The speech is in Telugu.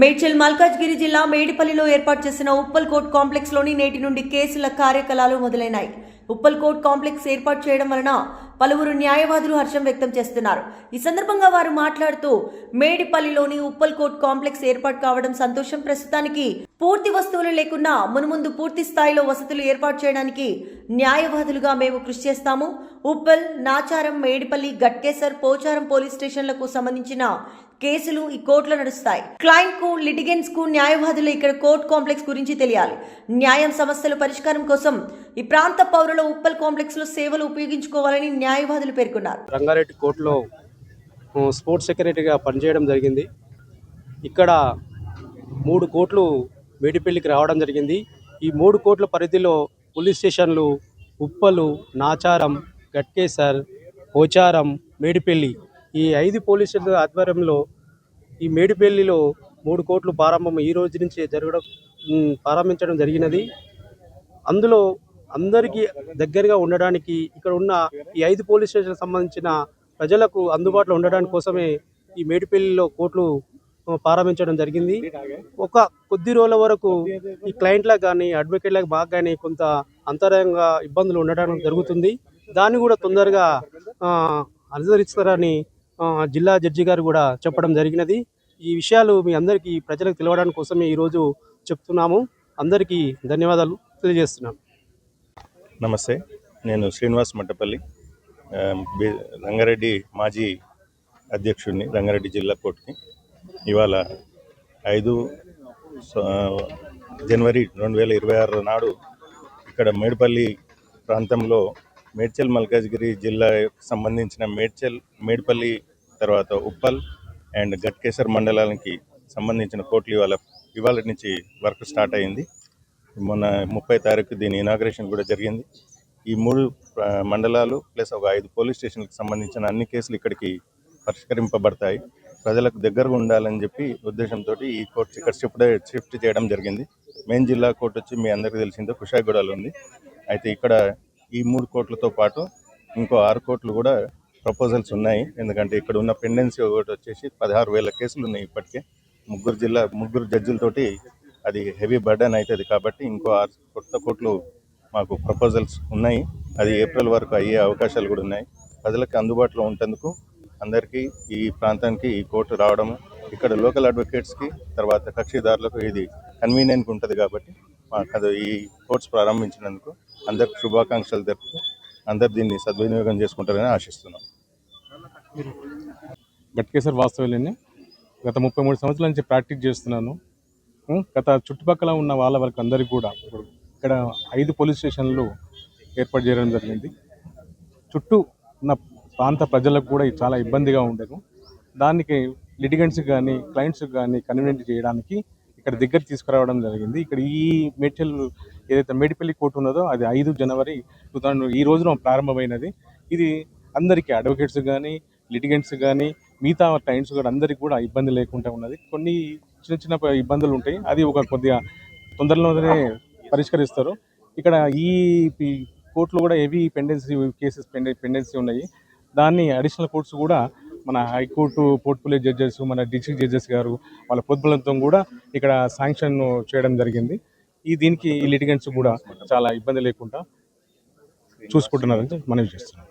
మేడ్చల్ మల్కాజ్గిరి జిల్లా మేడిపల్లిలో ఏర్పాటు చేసిన ఉప్పల్ కోర్ట్ కాంప్లెక్స్ లోని నేటి నుండి కేసుల కార్యకలాపాలు మొదలైనాయి. ఉప్పల్ కోర్ట్ కాంప్లెక్స్ ఏర్పాటు చేయడం వలన పలువురు న్యాయవాదులు హర్షం వ్యక్తం చేస్తున్నారు. ఈ సందర్భంగా వారు మాట్లాడుతూ మేడిపల్లిలోని ఉప్పల్ కోర్ట్ కాంప్లెక్స్ ఏర్పాటు కావడం సంతోషం. ప్రస్తుతానికి పూర్తి వస్తువులు లేకున్నా మున్ముందు పూర్తి స్థాయిలో వసతులు ఏర్పాటు చేయడానికి న్యాయవాదులుగా మేము కృషి చేస్తాము. ఉప్పల్, నాచారం, మేడిపల్లి, గట్కేసర్, పోచారం పోలీస్ స్టేషన్లకు సంబంధించిన కేసులు ఈ కోర్టులో నడుస్తాయి. క్లయింట్ కు, లిటిగెంట్స్ కు న్యాయవాదులు ఇక్కడ కోర్ట్ కాంప్లెక్స్ గురించి తెలియాలి. న్యాయం సమస్యల పరిష్కారం కోసం ఈ ప్రాంత పౌరుల ఉప్పల్ కాంప్లెక్స్ లో సేవలు ఉపయోగించుకోవాలని న్యాయవాదులు పేర్కొన్నారు. రంగారెడ్డి కోర్టులో స్పోర్ట్స్ సెక్రటరీగా పనిచేయడం జరిగింది. ఇక్కడ 3 కోర్టులు మేడిపల్లికి రావడం జరిగింది. ఈ 3 కోర్టుల పరిధిలో పోలీస్ స్టేషన్లు ఉప్పలు, నాచారం, గట్కేసర్, పోచారం, మేడిపల్లి ఈ 5 పోలీస్ స్టేషన్ల ఆధ్వర్యంలో ఈ మేడిపల్లిలో 3 కోర్టులు ఈ రోజు నుంచి ప్రారంభించడం జరిగినది. అందులో అందరికీ దగ్గరగా ఉండడానికి ఇక్కడ ఉన్న ఈ 5 పోలీస్ స్టేషన్లకు సంబంధించిన ప్రజలకు అందుబాటులో ఉండడానికి కోసమే ఈ మేడిపల్లిలో కోర్టులు ప్రారంభించడం జరిగింది. ఒక కొద్ది రోజుల వరకు ఈ క్లయింట్లకు కానీ అడ్వకేట్లకు బాగా కానీ కొంత అంతరంగంగా ఇబ్బందులు ఉండడం జరుగుతుంది. దాన్ని కూడా తొందరగా అనుసరిస్తారని జిల్లా జడ్జి గారు కూడా చెప్పడం జరిగినది. ఈ విషయాలు మీ అందరికీ ప్రజలకు తెలవడానికి కోసమే ఈరోజు చెప్తున్నాము. అందరికీ ధన్యవాదాలు తెలియజేస్తున్నాను. నమస్తే, నేను శ్రీనివాస్ మట్టపల్లి, రంగారెడ్డి మాజీ అధ్యక్షుడిని రంగారెడ్డి జిల్లా కోర్టుకి. ఇవాళ 5 జనవరి 2026 నాడు ఇక్కడ మేడిపల్లి ప్రాంతంలో మేడ్చల్ మల్కాజ్గిరి జిల్లాకు సంబంధించిన మేడిపల్లి తర్వాత ఉప్పల్ అండ్ గట్కేసర్ మండలానికి సంబంధించిన కోర్టులు ఇవాళ నుంచి వర్క్ స్టార్ట్ అయింది. మొన్న 30 తారీఖు దీని ఇనాగ్రేషన్ కూడా జరిగింది. ఈ 3 మండలాలు ప్లస్ ఒక 5 పోలీస్ స్టేషన్లకు సంబంధించిన అన్ని కేసులు ఇక్కడికి పరిష్కరింపబడతాయి. ప్రజలకు దగ్గరగా ఉండాలని చెప్పి ఉద్దేశంతో ఈ కోర్టు ఇక్కడ షిఫ్ట్ చేయడం జరిగింది. మెయిన్ జిల్లా కోర్టు వచ్చి మీ అందరికీ తెలిసిందో కుషాయిగూడలో ఉంది. అయితే ఇక్కడ ఈ 3 కోర్టులతో పాటు ఇంకో 6 కోర్టులు కూడా ప్రపోజల్స్ ఉన్నాయి. ఎందుకంటే ఇక్కడ ఉన్న పెండెన్సీ ఒకటి వచ్చేసి 16,000 కేసులు ఉన్నాయి. ఇప్పటికే 3 జడ్జిలతోటి అది హెవీ బర్డన్ అవుతుంది. కాబట్టి ఇంకో 6 కొత్త కోర్టులు మాకు ప్రపోజల్స్ ఉన్నాయి. అది ఏప్రిల్ వరకు అయ్యే అవకాశాలు కూడా ఉన్నాయి. ప్రజలకు అందుబాటులో ఉండేందుకు అందరికీ ఈ ప్రాంతానికి ఈ కోర్టు రావడం, ఇక్కడ లోకల్ అడ్వకేట్స్కి తర్వాత కక్షిదారులకు ఇది కన్వీనియంట్గా ఉంటుంది. కాబట్టి మాకు ఈ కోర్ట్స్ ప్రారంభించినందుకు అందరికి శుభాకాంక్షలు తెలుపుతూ అందరు దీన్ని సద్వినియోగం చేసుకుంటారని ఆశిస్తున్నాం. గట్కేసర్ వాస్తవ్యులని గత 33 సంవత్సరాల నుంచి ప్రాక్టీస్ చేస్తున్నాను. గత చుట్టుపక్కల ఉన్న వాళ్ళ వరకు అందరికీ కూడా ఇక్కడ 5 పోలీస్ స్టేషన్లు ఏర్పాటు చేయడం జరిగింది. చుట్టూ ఉన్న ప్రాంత ప్రజలకు కూడా చాలా ఇబ్బందిగా ఉండదు. దానికి లిటిగెంట్స్కి కానీ క్లయింట్స్కి కానీ కన్వీనియంట్ చేయడానికి ఇక్కడ దగ్గర తీసుకురావడం జరిగింది. ఇక్కడ ఈ ఏదైతే మేడిపల్లి కోర్టు ఉన్నదో అది 5 జనవరి 2000 ఈ రోజున ప్రారంభమైనది. ఇది అందరికీ అడ్వకేట్స్ కానీ లిటిగెంట్స్ కానీ మిగతా క్లయింట్స్ కూడా అందరికీ కూడా ఇబ్బంది లేకుండా ఉన్నది. కొన్ని చిన్న ఇబ్బందులు ఉంటాయి, అది ఒక కొద్దిగా తొందరలోనే పరిష్కరిస్తారు. ఇక్కడ ఈ కోర్టులో కూడా హెవీ కేసెస్ పెండెన్సీ ఉన్నాయి. దాన్ని అడిషనల్ కోర్ట్స్ కూడా మన హైకోర్టు పోర్ట్ఫోలియో జడ్జెస్, మన డిస్ట్రిక్ట్ జడ్జెస్ గారు వాళ్ళ పొద్దుబలంతో కూడా ఇక్కడ శాంక్షన్ చేయడం జరిగింది. దీనికి ఈ లిటిగెంట్స్ కూడా చాలా ఇబ్బంది లేకుండా చూసుకుంటున్నారని మనవి చేస్తున్నాం.